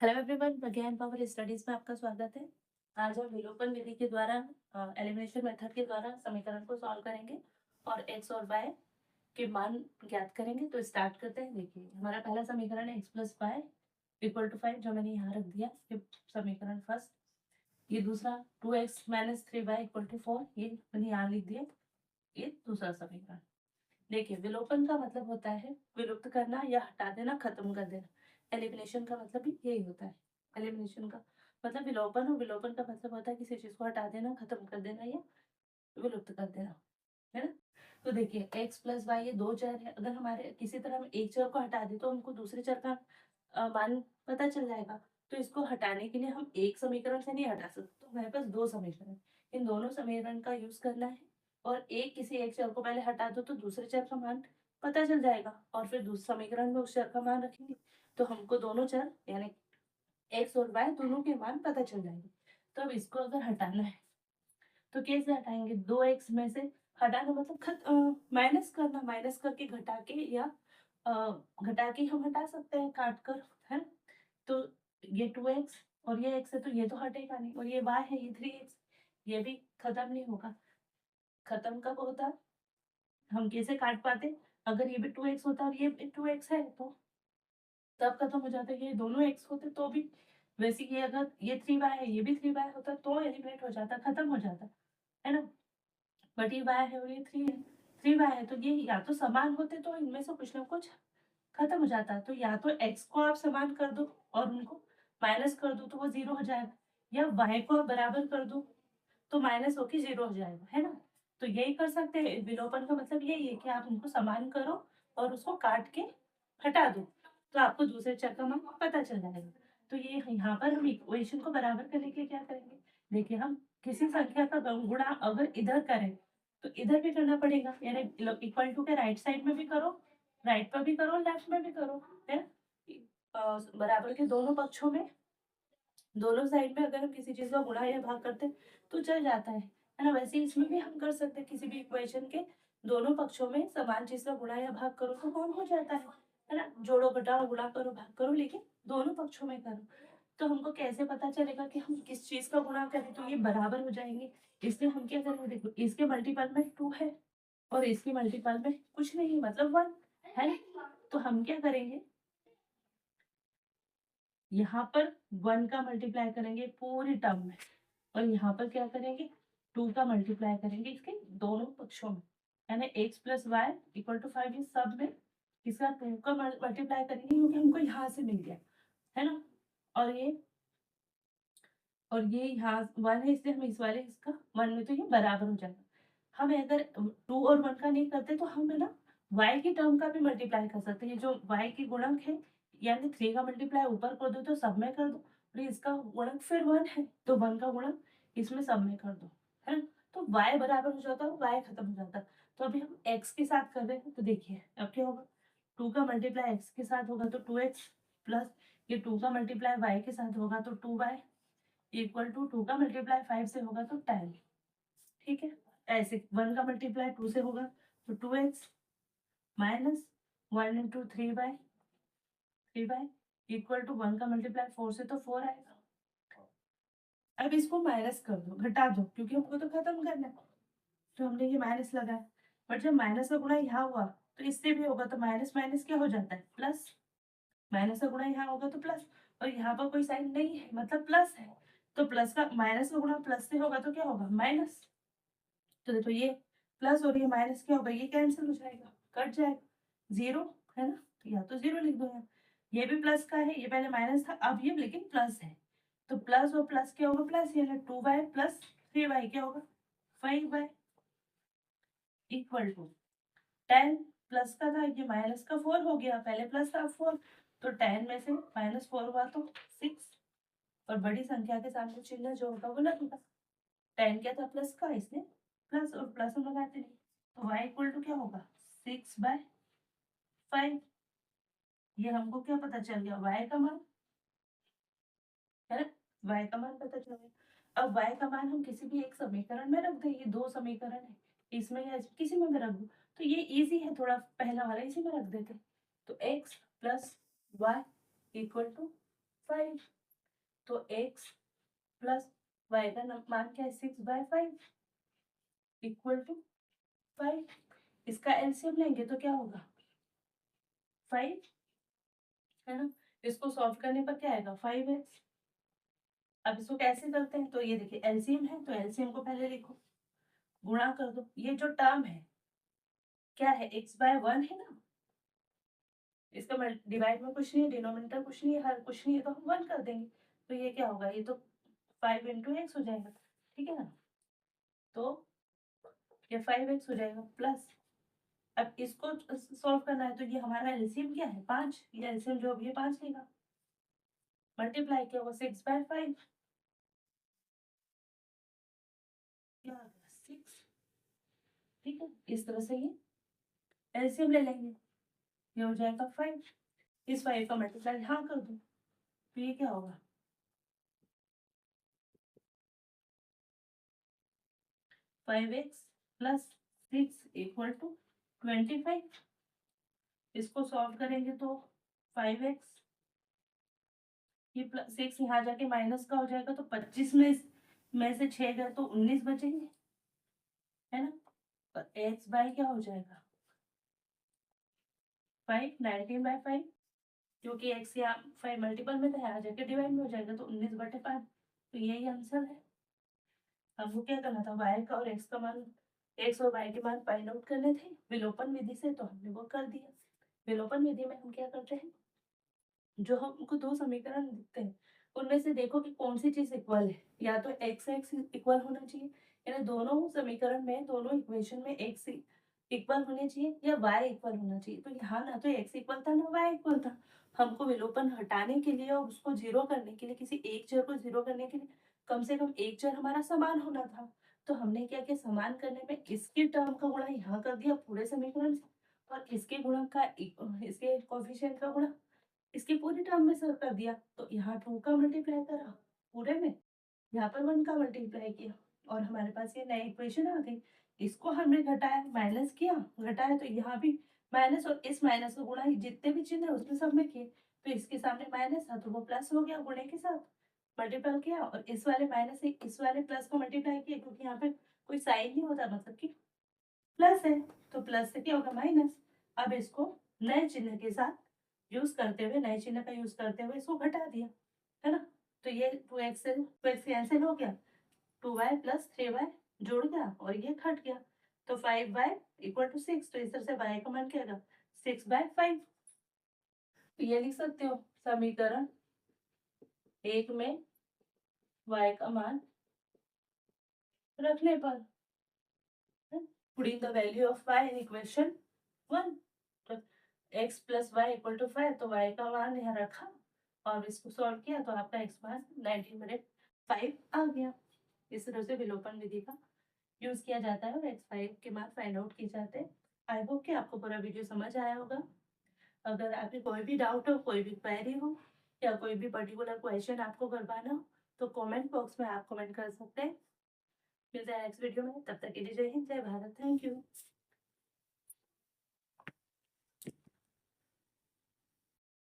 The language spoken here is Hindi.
हेलो एवरीवन, विज्ञान पावर स्टडीज में आपका स्वागत है। आज हम विलोपन विधि के द्वारा एलिमिनेशन मेथड के द्वारा समीकरण को सॉल्व करेंगे और एक्स और वाई के मान ज्ञात करेंगे। तो स्टार्ट करते हैं। देखिए, हमारा पहला समीकरण है x plus y equal to 5, जो मैंने यहाँ रख दिया। ये समीकरण फर्स्ट। ये दूसरा 2x minus 3y equal to 4, ये मैंने यहाँ लिख दिया। ये दूसरा समीकरण। देखिए, विलोपन का मतलब होता है विलुप्त करना या हटा देना, खत्म कर देना। एलिमिनेशन का मतलब भी यही होता है। एलिमिनेशन का मतलब विलोपन, और विलोपन का मतलब होता है किसी चीज को हटा देना, खत्म कर देना या विलुप्त कर देना, है ना। तो देखिए, x प्लस वाई ये दो चर है। अगर हमारे किसी तरह हम एक चर को हटा दे तो हमको दूसरे चर का मान पता चल जाएगा। तो इसको हटाने के लिए हम एक समीकरण से नहीं हटा सकते, तो हमारे पास दो समीकरण, इन दोनों समीकरण का यूज करना है। और किसी एक चर को पहले हटा दो तो दूसरे चर का मान पता चल जाएगा, और फिर दूसरे समीकरण में उस चर का मान रखेंगे तो हमको दोनों चर यानी एक्स और वाई दोनों के मान पता चल जाएंगे। तो अब इसको अगर हटाना है तो कैसे हटाएंगे? 2x में से हटाना मतलब माइनस करना, माइनस करके घटा के या घटा के हम हटा सकते हैं काट कर, है। तो ये 2x और ये x है तो ये तो हटेगा नहीं, और ये y है, ये 3x, ये भी खत्म नहीं होगा। खत्म कब होता? हम कैसे काट पाते? अगर ये भी 2x होता और ये भी 2x है तो तब खत्म हो जाता है। ये दोनों x होते तो भी, वैसे ये अगर ये 3y है ये भी 3y होता तो एलिमिनेट हो जाता, खत्म हो जाता, है ना। बट ये y है और ये 3 है, 3y है, तो ये या तो समान होते तो इनमें से कुछ ना कुछ खत्म हो जाता। तो या तो x को आप समान कर दो और उनको माइनस कर दो तो वो 0 हो जाएगा, या y को आप बराबर कर दो तो माइनस होके 0 हो जाएगा, है ना। तो यही कर सकते हैं। विलोपन का मतलब यही है कि आप उनको समान करो और उसको काट के हटा दो तो आपको दूसरे चर का मान पता चल जाएगा। तो ये यहाँ पर हम इक्वेशन को बराबर करने के लिए क्या करेंगे? देखिए, हम किसी संख्या का गुणा अगर इधर करें तो इधर भी करना पड़ेगा, यानी इक्वल टू के राइट साइड में भी करो, राइट पर भी करो, लेफ्ट में भी करो, है। बराबर के दोनों पक्षों में, दोनों साइड में अगर हम किसी चीज का गुणा या भाग करते हैं तो चल जाता है ना। वैसे इसमें भी हम कर सकते हैं, किसी भी इक्वेशन के दोनों पक्षों में समान चीज का गुणा या भाग करो तो कौन हो जाता है ना। जोड़ो घटाओ गुणा करो भाग करो, लेकिन दोनों पक्षों में करो। तो हमको कैसे पता चलेगा कि हम किस चीज का गुणा करें? तो ये बराबर हो जाएंगे। इसलिए हम क्या करेंगे? देखो, इसके मल्टीपल में 2 है और इसके मल्टीपल में कुछ नहीं है, मतलब 1 है। तो हम क्या करेंगे, यहाँ पर 1 का मल्टीप्लाई करेंगे पूरी टर्म में, और यहाँ पर क्या करेंगे? 2 का मल्टीप्लाई करेंगे इसके दोनों पक्षों में, यानी x plus y equal to 5, इस सब में इसका 2 का मल्टीप्लाई करेंगे क्योंकि हमको यहाँ से मिल गया, है ना। और ये यहाँ 1 है इसलिए हम इस वाले इसका 1 में तो ये बराबर हो जाएगा। हम अगर 2 और 1 का नहीं करते तो हम, है ना, y की टर्म का भी मल्टीप्लाई कर सकते हैं। जो y की गुणक है, यानी 3 का मल्टीप्लाई ऊपर कर दो तो सब में कर दो, और इसका गुणक फिर 1 है तो 1 का गुणक इसमें सब में कर दो, है ना। तो y बराबर हो जाता है, y खत्म हो जाता है। तो अभी हम x के साथ कर रहे हैं, तो देखिए अब क्या होगा। 2 का मल्टीप्लाई x के साथ होगा तो 2x, प्लस ये 2 का मल्टीप्लाई y के साथ होगा तो 2y, इक्वल टू 2 का मल्टीप्लाई 5 से होगा तो 10। ठीक है। ऐसे 1 का मल्टीप्लाई 2 से होगा तो 2x, minus 1 into 3y equal to 1 का मल्टीप्लाई 4 से तो 4 आएगा। अब इसको माइनस कर दो, घटा दो, क्योंकि हमको तो खत्म करना है। तो हमने ये माइनस लगाया, बट जब माइनस का गुणा यहाँ हुआ तो इससे भी होगा, तो माइनस माइनस क्या हो जाता है? प्लस। माइनस का गुणा यहाँ होगा तो प्लस, और यहाँ पर कोई साइन नहीं है मतलब प्लस है, तो प्लस का माइनस का गुणा प्लस से होगा तो क्या होगा? माइनस। तो देखो, ये प्लस और ये माइनस क्या होगा? ये कैंसिल हो जाएगा, कट जाएगा, 0, है ना। तो या तो 0 लिख दो यहाँ। ये भी प्लस का है, ये पहले माइनस था, अब ये लेकिन प्लस है। तो प्लस और प्लस क्या होगा? प्लस, यानी 2y प्लस 3y क्या होगा? 5y इक्वल टू 10, प्लस का था ये माइनस का 4 हो गया, पहले प्लस था 4, तो 10 में से माइनस 4 हुआ तो 6, और बड़ी संख्या के सामने चिन्ह जो होगा वो लगेगा। 10 क्या था? प्लस का, इसने प्लस और प्लस हम लगाते नहीं, तो y इक्वल टू क्या होगा? 6/5। ये हमको क्या पता चल गया? y का मान, है ना। y का मान पता चल गया। अब y का मान हम किसी भी एक समीकरण में रख दें, ये दो समीकरण है, इसमें या किसी में भी रख दो, तो ये इजी है थोड़ा, पहला वाला इसी में रख देते। तो x plus y equal to 5। तो x प्लस y का मान क्या है 6/5 इक्वल टू 5। इसका एलसीएम लेंगे तो क्या होगा 5, है ना। इसको सॉल्व करने पर क्या आएगा 5x। अब इसको कैसे करते हैं, तो ये देखिए एलसीएम है तो एलसीएम को पहले लिखो, गुणा कर दो। ये जो टर्म है क्या है x/1 है ना, इसका डिवाइड में कुछ नहीं है, डिनोमिनेटर कुछ नहीं है, हर कुछ नहीं है, तो हम 1 कर देंगे। तो ये क्या होगा, ये तो 5 × x हो जाएगा, ठीक है ना। तो ये 5x हो जाएगा प्लस, अब इसको सॉल्व करना है तो ये हमारा एलसीएम क्या है 5, ये एलसीएम जो भी है 5 लेगा, मल्टीप्लाई किया वो 6/5 क्या आ गया 6, ठीक है। इस तरह से ये एलसीएम ले लेंगे, ये हो जाएगा 5। इस 5 का मल्टीप्लाई यहाँ कर दो तो ये क्या होगा 5x प्लस 6 इक्वल टू 25। इसको सॉल्व करेंगे तो 5x, ये प्लस 6 यहाँ जाके माइनस का हो जाएगा तो 25 में से 6 गए तो 19 बचेंगे, है ना। और x बाय क्या हो जाएगा 5, 19/5, क्योंकि x यहाँ 5 मल्टीपल में था, यहाँ जाके डिवाइड में हो जाएगा तो 19/5, तो यही आंसर है। हमको क्या करना था y का और x का मान, x और y के मान फाइंड आउट करने थे विलोपन विधि से, तो हमने वो कर दिया। विलोपन विधि में हम क्या करते हैं, जो हमको दो समीकरण दिखते हैं उनमें से देखो कि कौन सी चीज इक्वल है, या तो x इक्वल होना चाहिए, यानी दोनों समीकरण में दोनों इक्वेशन में x इक्वल होने चाहिए या y इक्वल होना चाहिए। तो यहाँ ना तो x इक्वल था ना y इक्वल था। हमको विलोपन हटाने के लिए और उसको जीरो करने के लिए, किसी एक चर को जीरो करने के लिए कम से कम एक चर हमारा समान होना था। तो हमने क्या किया, समान करने में इसकी टर्म का गुणा यहाँ कर दिया पूरे समीकरण से, और इसके गुणक का इसके कोएफिशिएंट का गुणा इसकी पूरी टर्म में सर कर दिया। तो यहाँ 2 का मल्टीप्लाई करा पूरे में, यहाँ पर 1 का मल्टीप्लाई किया, और हमारे पास ये नई इक्वेशन आ गई। इसको हमने घटाया, माइनस किया, घटाया, तो यहाँ भी माइनस, और इस माइनस को गुणा जितने भी चिन्ह है उसमें सब में किए, तो इसके सामने माइनस था तो वो प्लस हो गया, गुणे के साथ मल्टीप्लाई किया, और इस वाले माइनस से इस वाले प्लस को मल्टीप्लाई किया, क्योंकि यहाँ पे कोई साइन नहीं होता, मतलब कि प्लस है, तो प्लस से क्या होगा माइनस। अब इसको नए चिन्ह के साथ यूज करते हुए, नए चिन्ह का यूज करते हुए इसको घटा दिया, है ना। तो ये 2x कैंसिल हो गया, 2y प्लस 3y जुड़ गया और ये घट गया, तो 5y इक्वल टू 6। तो इस तरह से y का मान क्या आएगा 6/5। तो ये लिख सकते हो समीकरण एक में y का मान रखने पर, putting the value of y in equation 1, तो x plus y equal to 5, तो y का मान यहाँ रखा और इसको सॉल्व किया तो आपका x मान 19/5 आ गया। इस तरह से विलोपन विधि का यूज किया जाता है और x5 के मान फाइंड आउट किए जाते हैं। आई होप कि आपको पूरा वीडियो समझ आया होगा। अगर आपके कोई भी डाउट हो, कोई भी क्वेरी हो, या कोई भी पर्टिकुलर क्वेश्चन आपको करवाना हो, तो कमेंट बॉक्स में आप कमेंट कर सकते हैं। मिलते हैं नेक्स्ट वीडियो में, तब तक के लिए जय हिंद, जय भारत, थैंक यू।